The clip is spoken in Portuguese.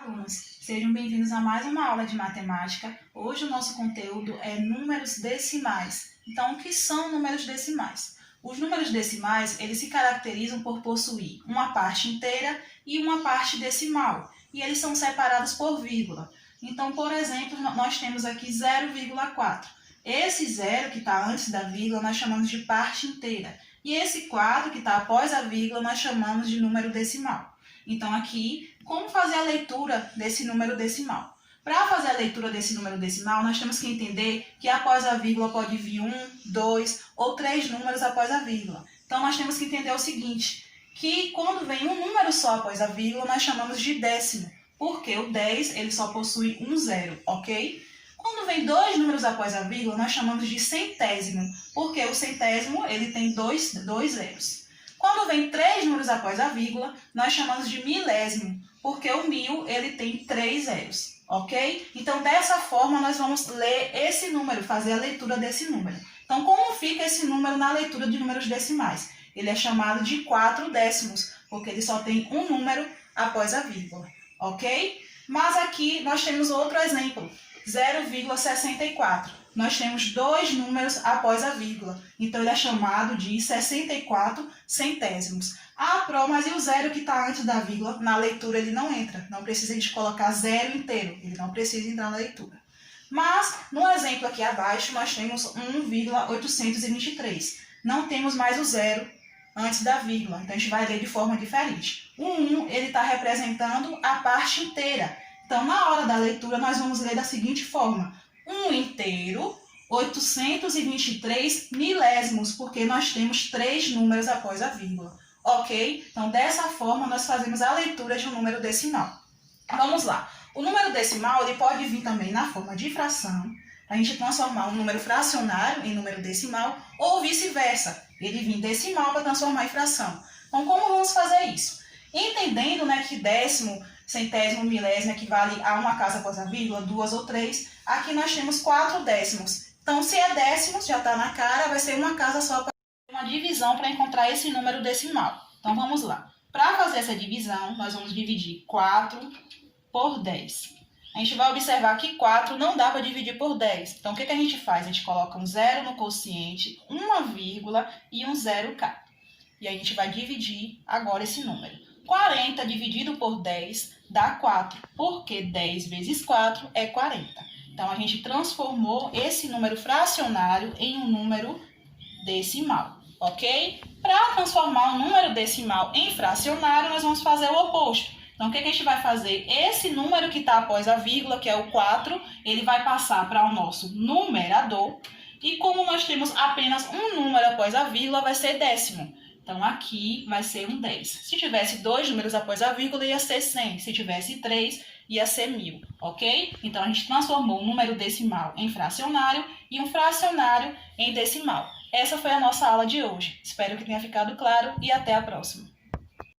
alunos! Sejam bem-vindos a mais uma aula de matemática. Hoje o nosso conteúdo é números decimais. Então, o que são números decimais? Os números decimais, eles se caracterizam por possuir uma parte inteira e uma parte decimal. E eles são separados por vírgula. Então, por exemplo, nós temos aqui 0,4. Esse zero que está antes da vírgula nós chamamos de parte inteira. E esse 4 que está após a vírgula nós chamamos de número decimal. Então, aqui, como fazer a leitura desse número decimal? Para fazer a leitura desse número decimal, nós temos que entender que após a vírgula pode vir 1, 2 ou 3 números após a vírgula. Então, nós temos que entender o seguinte, que quando vem um número só após a vírgula, nós chamamos de décimo, porque o 10 ele só possui um zero, ok? Quando vem dois números após a vírgula, nós chamamos de centésimo, porque o centésimo ele tem dois zeros. Quando vem 3 números após a vírgula, nós chamamos de milésimo, porque o 1000 ele tem 3 zeros, ok? Então, dessa forma, nós vamos ler esse número, fazer a leitura desse número. Então, como fica esse número na leitura de números decimais? Ele é chamado de 4 décimos, porque ele só tem um número após a vírgula, ok? Mas aqui nós temos outro exemplo, 0,64. Nós temos dois números após a vírgula, então ele é chamado de 64 centésimos. Ah, mas e o zero que está antes da vírgula? Na leitura ele não entra, não precisa a gente colocar zero inteiro, ele não precisa entrar na leitura. Mas, no exemplo aqui abaixo, nós temos 1,823. Não temos mais o zero antes da vírgula, então a gente vai ler de forma diferente. O 1 ele está representando a parte inteira. Então, na hora da leitura, nós vamos ler da seguinte forma. 1 inteiro, 823 milésimos, porque nós temos 3 números após a vírgula. Ok? Então, dessa forma, nós fazemos a leitura de um número decimal. Vamos lá. O número decimal ele pode vir também na forma de fração. A gente transformar um número fracionário em número decimal, ou vice-versa. Ele vir decimal para transformar em fração. Então, como vamos fazer isso? Entendendo, né, que décimo, centésimo, milésimo equivale a uma casa após a vírgula, 2 ou 3. Aqui nós temos 4 décimos. Então, se é décimos, já está na cara, vai ser uma casa só para uma divisão para encontrar esse número decimal. Então, vamos lá. Para fazer essa divisão, nós vamos dividir 4 por 10. A gente vai observar que 4 não dá para dividir por 10. Então, o que a gente faz? A gente coloca um zero no quociente, uma vírgula e um zero cá. E a gente vai dividir agora esse número. 40 dividido por 10 dá 4, porque 10 vezes 4 é 40. Então, a gente transformou esse número fracionário em um número decimal, ok? Para transformar um número decimal em fracionário, nós vamos fazer o oposto. Então, o que a gente vai fazer? Esse número que está após a vírgula, que é o 4, ele vai passar para o nosso numerador. E como nós temos apenas um número após a vírgula, vai ser décimo. Então, aqui vai ser um 10. Se tivesse 2 números após a vírgula, ia ser 100. Se tivesse 3, ia ser 1000, ok? Então, a gente transformou um número decimal em fracionário e um fracionário em decimal. Essa foi a nossa aula de hoje. Espero que tenha ficado claro e até a próxima.